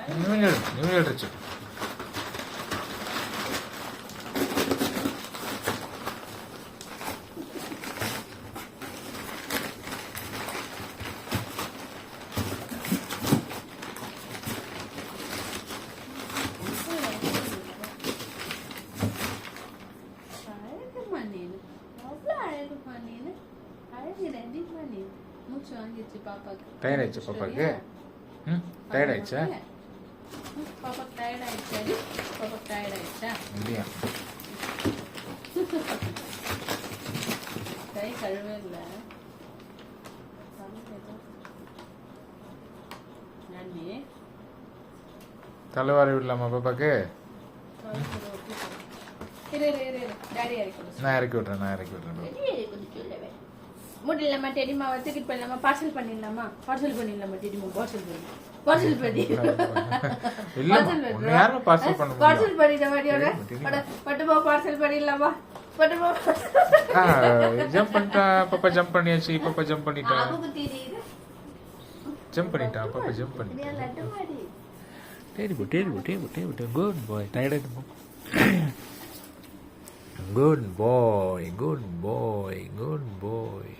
நிமிடம் டயர்ட் ஆயிடுச்சு பாப்பாக்கு. டயர்ட் ஆயிடுச்சா? பாப்பாக்கு டயர்ட் ஆயிடுச்சா? பாப்பாக்கு டயர்ட் ஆயிடுச்சா? அப்படியா? கை கழுவே இல்லை. தலைவாரி விடலாமா பாப்பாக்கு? நான் இறக்கி விட்றேன். முடியலம்மா டெடிமா தூக்கிட்டு போயிடலாமா? பார்சல் பண்ணிடலாமா? பார்சல் டெடிமா பார்சல் பண்ணிடலாமா? பார்சல் பண்ணிடலாமா? ஜம்ப் பண்ணிட்டா பாப்பா. ஜம்ப் பண்ணியாச்சு. பாப்பா ஜம்ப் பண்ணிட்டா. குட் பாய். டயர்ட். Good boy.